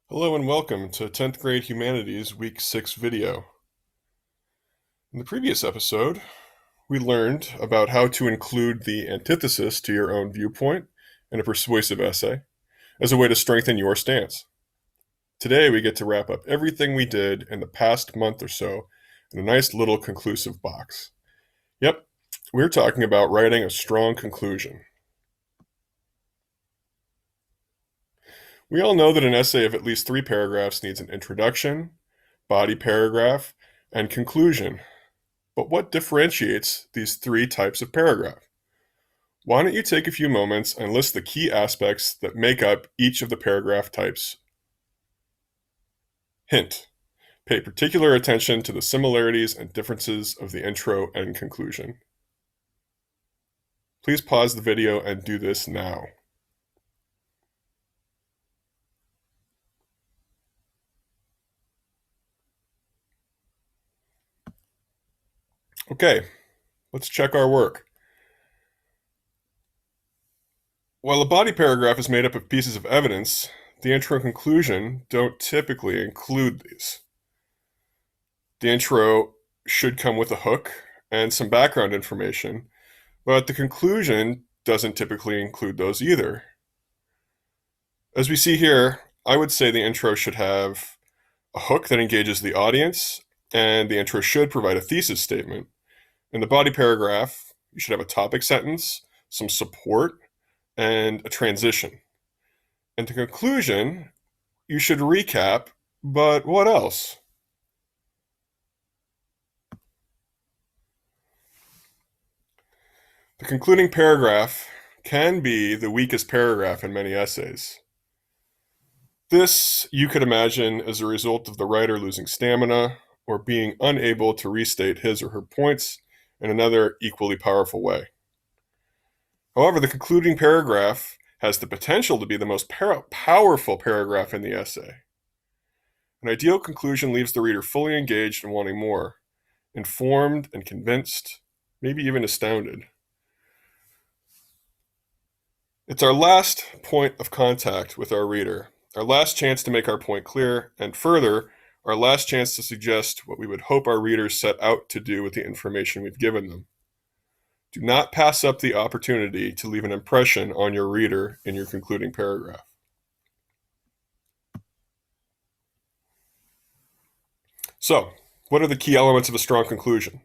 Hello and welcome to 10th grade Humanities Week 6 video. In the previous episode, we learned about how to include the antithesis to your own viewpoint in a persuasive essay as a way to strengthen your stance. Today, we get to wrap up everything we did in the past month or so in a nice little conclusive box. Yep, we're talking about writing a strong conclusion. We all know that an essay of at least 3 paragraphs needs an introduction, body paragraph, and conclusion. But what differentiates these 3 types of paragraph? Why don't you take a few moments and list the key aspects that make up each of the paragraph types? Hint: pay particular attention to the similarities and differences of the intro and conclusion. Please pause the video and do this now. Okay, let's check our work. While a body paragraph is made up of pieces of evidence, the intro and conclusion don't typically include these. The intro should come with a hook and some background information, but the conclusion doesn't typically include those either. As we see here, I would say the intro should have a hook that engages the audience, and the intro should provide a thesis statement. In the body paragraph, you should have a topic sentence, some support, and a transition. And the conclusion, you should recap, but what else? The concluding paragraph can be the weakest paragraph in many essays. This, you could imagine, as a result of the writer losing stamina or being unable to restate his or her points in another equally powerful way. However, the concluding paragraph has the potential to be the most powerful paragraph in the essay. An ideal conclusion leaves the reader fully engaged and wanting more, informed and convinced, maybe even astounded. It's our last point of contact with our reader, our last chance to make our point clear, and further, our last chance to suggest what we would hope our readers set out to do with the information we've given them. Do not pass up the opportunity to leave an impression on your reader in your concluding paragraph. So, what are the key elements of a strong conclusion?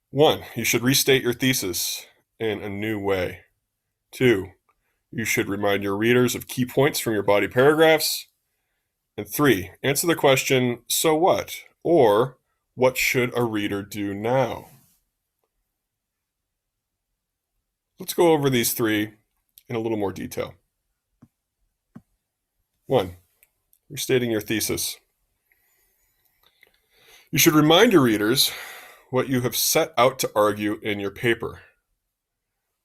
1, you should restate your thesis in a new way. 2, you should remind your readers of key points from your body paragraphs. And 3, answer the question, so what? Or, what should a reader do now? Let's go over these 3 in a little more detail. 1, restating your thesis. You should remind your readers what you have set out to argue in your paper.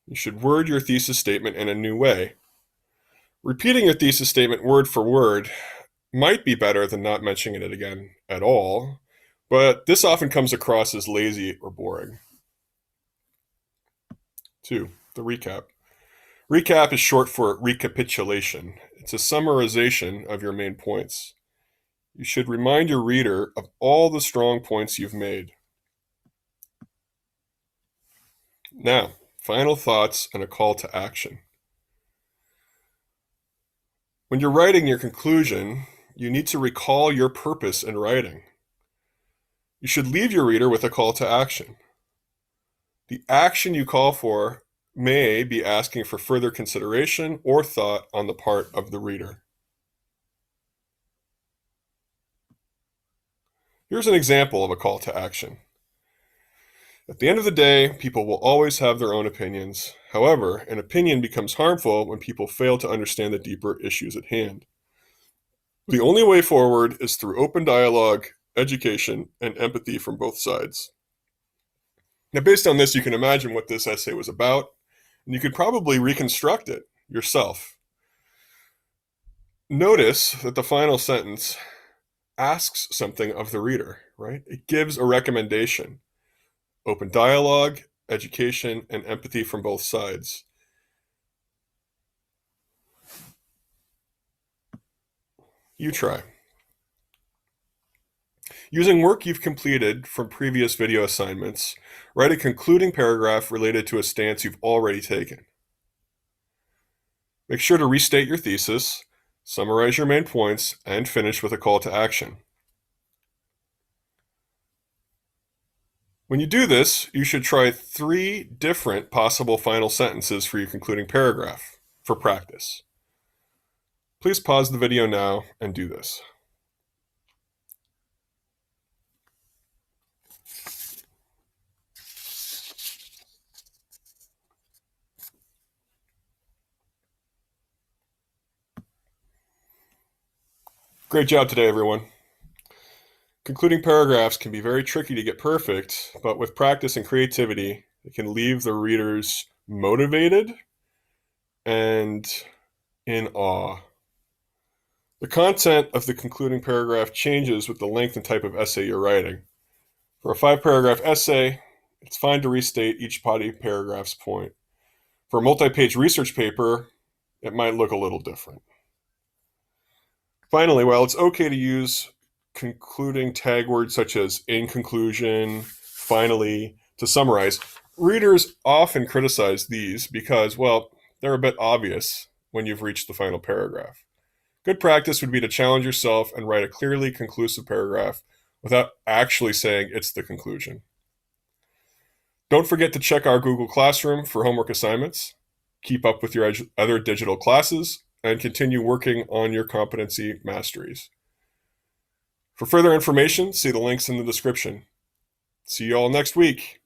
You should word your thesis statement in a new way. Repeating your thesis statement word for word might be better than not mentioning it again at all, but this often comes across as lazy or boring. 2, the recap. Recap is short for recapitulation. It's a summarization of your main points. You should remind your reader of all the strong points you've made. Now, final thoughts and a call to action. When you're writing your conclusion, you need to recall your purpose in writing. You should leave your reader with a call to action. The action you call for may be asking for further consideration or thought on the part of the reader. Here's an example of a call to action. At the end of the day, people will always have their own opinions. However, an opinion becomes harmful when people fail to understand the deeper issues at hand. The only way forward is through open dialogue, education, and empathy from both sides. Now, based on this, you can imagine what this essay was about, and you could probably reconstruct it yourself. Notice that the final sentence asks something of the reader, right? It gives a recommendation. Open dialogue, education, and empathy from both sides. you try. Using work you've completed from previous video assignments, write a concluding paragraph related to a stance you've already taken. Make sure to restate your thesis, summarize your main points, and finish with a call to action. When you do this, you should try 3 different possible final sentences for your concluding paragraph for practice. Please pause the video now and do this. Great job today, everyone. Concluding paragraphs can be very tricky to get perfect, but with practice and creativity, it can leave the readers motivated and in awe. The content of the concluding paragraph changes with the length and type of essay you're writing. For a 5-paragraph essay, it's fine to restate each body paragraph's point. For a multi-page research paper, it might look a little different. Finally, while it's okay to use concluding tag words such as in conclusion, finally, to summarize, readers often criticize these because, well, they're a bit obvious when you've reached the final paragraph. Good practice would be to challenge yourself and write a clearly conclusive paragraph without actually saying it's the conclusion. Don't forget to check our Google Classroom for homework assignments, keep up with your other digital classes, and continue working on your competency masteries. For further information, see the links in the description. See you all next week.